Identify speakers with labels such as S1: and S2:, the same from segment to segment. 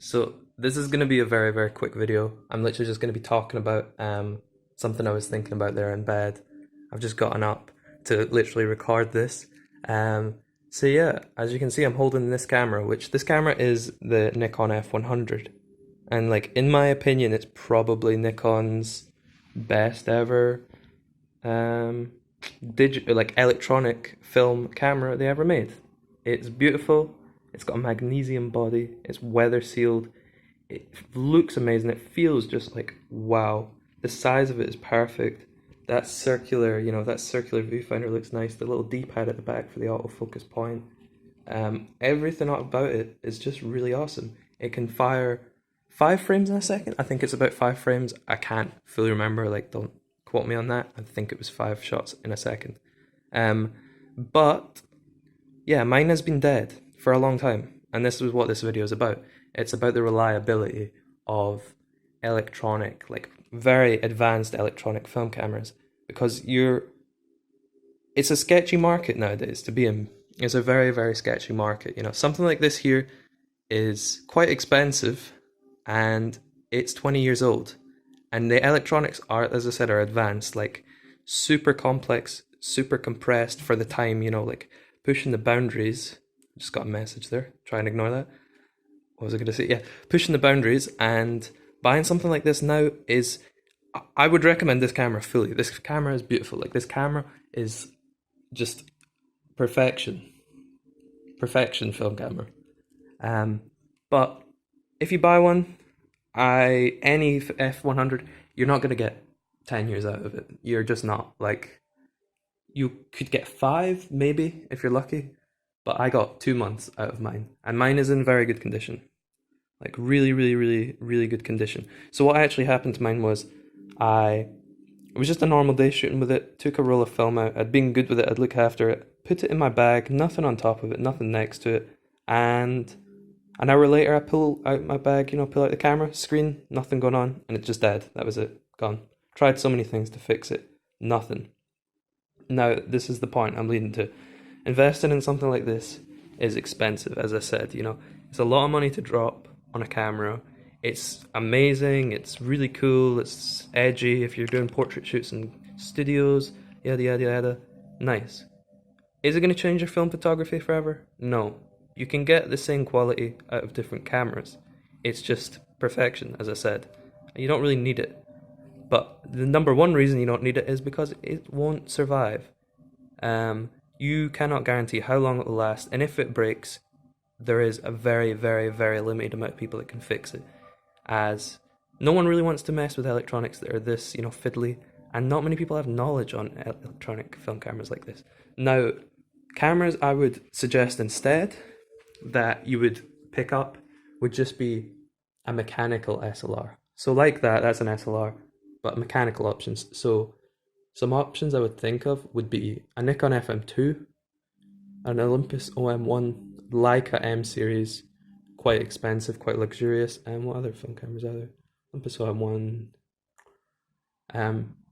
S1: So this is going to be a very, very quick video. I'm literally just going to be talking about something I was thinking about there in bed. I've just gotten up to literally record this. Um, so yeah, as you can see, I'm holding this camera, which this camera is the Nikon F100. And like, in my opinion, it's probably Nikon's best ever digital, like electronic film camera they ever made. It's beautiful. It's got a magnesium body. It's weather sealed. It looks amazing. It feels just like wow. The size of it is perfect. That circular, that circular viewfinder looks nice. The little D-pad at the back for the autofocus point. Everything about it is just really awesome. It can fire 5 frames in a second. I think it's about 5 frames. I can't fully remember. Like, don't quote me on that. I think it was 5 shots in a second. But yeah, mine has been dead for a long time, and this is what this video is about. It's about the reliability of electronic, like very advanced electronic film cameras, because it's a sketchy market nowadays to be in. It's a very, very sketchy market. Something like this here is quite expensive, and it's 20 years old. And the electronics are, as I said, are advanced, like super complex, super compressed for the time, like pushing the boundaries. Just got a message there. Try and ignore that. What was I going to say? Yeah, pushing the boundaries, and buying something like this now is, I would recommend this camera fully. This camera is beautiful. Like, this camera is just perfection. Perfection film camera. But if you buy one, any F100, you're not going to get 10 years out of it. You're just not. Like, you could get 5 maybe if you're lucky, but I got 2 months out of mine, and mine is in very good condition. Like, really, really, really, really good condition. So what actually happened to mine was, it was just a normal day shooting with it, took a roll of film out, I'd been good with it, I'd look after it, put it in my bag, nothing on top of it, nothing next to it, and an hour later I pull out my bag, pull out the camera, screen, nothing going on, and it just dead. That was it, gone. Tried so many things to fix it, nothing. Now, this is the point I'm leading to. Investing in something like this is expensive, as I said, It's a lot of money to drop on a camera. It's amazing, it's really cool, it's edgy if you're doing portrait shoots in studios, yada yada yada. Nice. Is it going to change your film photography forever? No. You can get the same quality out of different cameras. It's just perfection, as I said. You don't really need it. But the number one reason you don't need it is because it won't survive. You cannot guarantee how long it will last, and if it breaks, there is a very, very, very limited amount of people that can fix it, as no one really wants to mess with electronics that are this, fiddly, and not many people have knowledge on electronic film cameras like this. Now, cameras I would suggest instead that you would pick up would just be a mechanical SLR. So like that's an SLR, but mechanical options. So some options I would think of would be a Nikon FM2, an Olympus OM1, Leica M series, quite expensive, quite luxurious, and what other film cameras are there? Olympus OM1,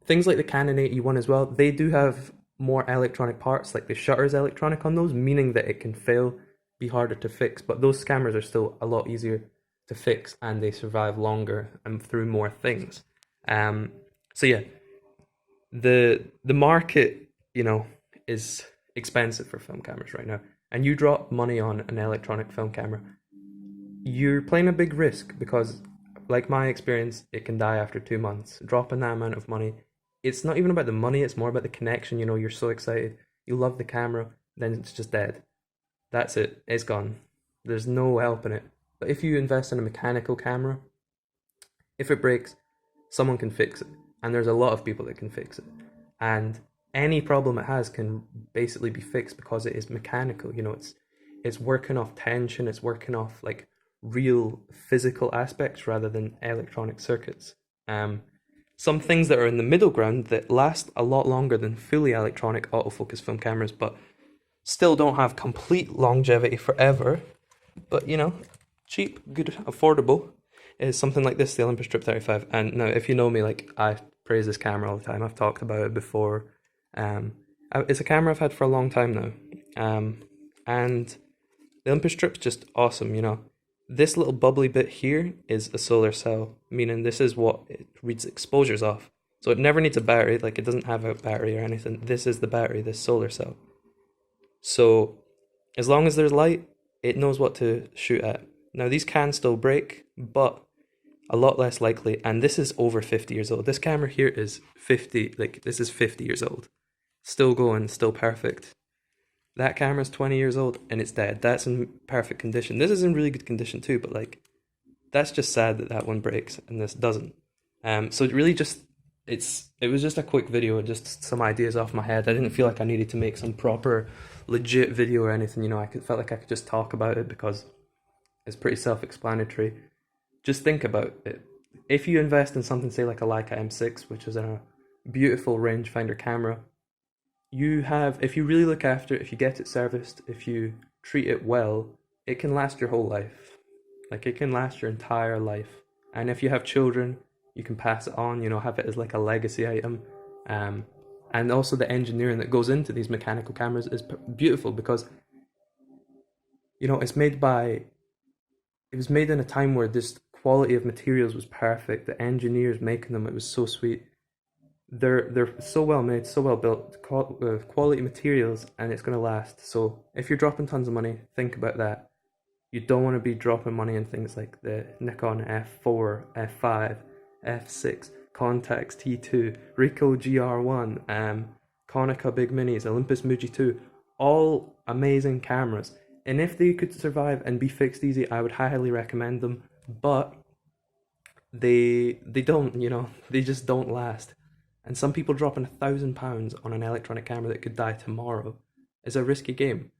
S1: things like the Canon 81 as well. They do have more electronic parts, like the shutter's electronic on those, meaning that it can fail, be harder to fix, but those cameras are still a lot easier to fix, and they survive longer and through more things. So yeah, the market, is expensive for film cameras right now, and you drop money on an electronic film camera, you're playing a big risk, because like my experience, it can die after 2 months. Dropping that amount of money, it's not even about the money, it's more about the connection. You're so excited, you love the camera, then it's just dead. That's it, it's gone. There's no helping it. But if you invest in a mechanical camera, if it breaks, someone can fix it, and there's a lot of people that can fix it, and any problem it has can basically be fixed because it is mechanical. It's working off tension, it's working off like real physical aspects rather than electronic circuits. Some things that are in the middle ground that last a lot longer than fully electronic autofocus film cameras, but still don't have complete longevity forever, but cheap, good, affordable, is something like this, the Olympus Trip 35. And now, if you know me, like, I praise this camera all the time. I've talked about it before. It's a camera I've had for a long time now. And the Olympus Trip's just awesome, This little bubbly bit here is a solar cell, meaning this is what it reads exposures off. So it never needs a battery, like it doesn't have a battery or anything. This is the battery, this solar cell. So as long as there's light, it knows what to shoot at. Now these can still break, but a lot less likely. And this is over 50 years old. This camera here is 50, like this is 50 years old. Still going, still perfect. That camera's 20 years old and it's dead. That's in perfect condition. This is in really good condition too, but like, that's just sad that that one breaks and this doesn't. So it really just, it was just a quick video, just some ideas off my head. I didn't feel like I needed to make some proper, legit video or anything, you know. Felt like I could just talk about it because it's pretty self-explanatory. Just think about it. If you invest in something, say like a Leica M6, which is a beautiful rangefinder camera, you have, if you really look after it, if you get it serviced, if you treat it well, it can last your whole life. Like it can last your entire life. And if you have children, you can pass it on, you know, have it as like a legacy item. And also the engineering that goes into these mechanical cameras is beautiful because, you know, it was made in a time where this quality of materials was perfect. The engineers making them, it was so sweet. They're so well made, so well built, quality materials, and it's going to last. So if you're dropping tons of money, think about that. You don't want to be dropping money in things like the Nikon F4, F5, F6, Contax T2, Ricoh GR1, Konica Big Minis, Olympus Muji 2, all amazing cameras. And if they could survive and be fixed easy, I would highly recommend them. But they don't, you know, they just don't last. And some people dropping £1,000 on an electronic camera that could die tomorrow is a risky game.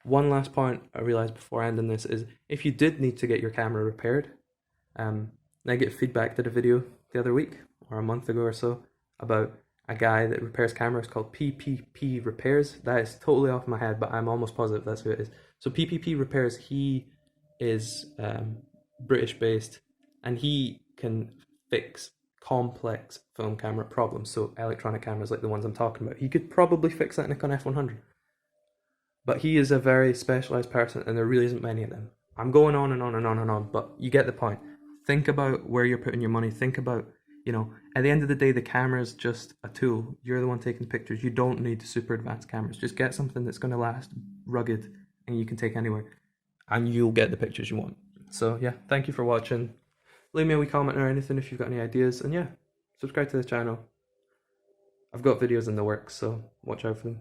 S1: One last point I realised before ending this is if you did need to get your camera repaired, negative feedback did a video the other week or a month ago or so about a guy that repairs cameras called PPP Repairs. That is totally off my head, but I'm almost positive that's who it is. So PPP Repairs, he is British based and he can fix complex film camera problems, so electronic cameras like the ones I'm talking about. He could probably fix that Nikon F100. But he is a very specialized person and there really isn't many of them. I'm going on and on and on and on, but you get the point. Think about where you're putting your money. Think about, you know, at the end of the day, the camera is just a tool. You're the one taking pictures. You don't need super advanced cameras. Just get something that's going to last, rugged, and you can take anywhere. And you'll get the pictures you want. So yeah, thank you for watching. Leave me a wee comment or anything if you've got any ideas. And yeah, subscribe to the channel. I've got videos in the works, so watch out for them.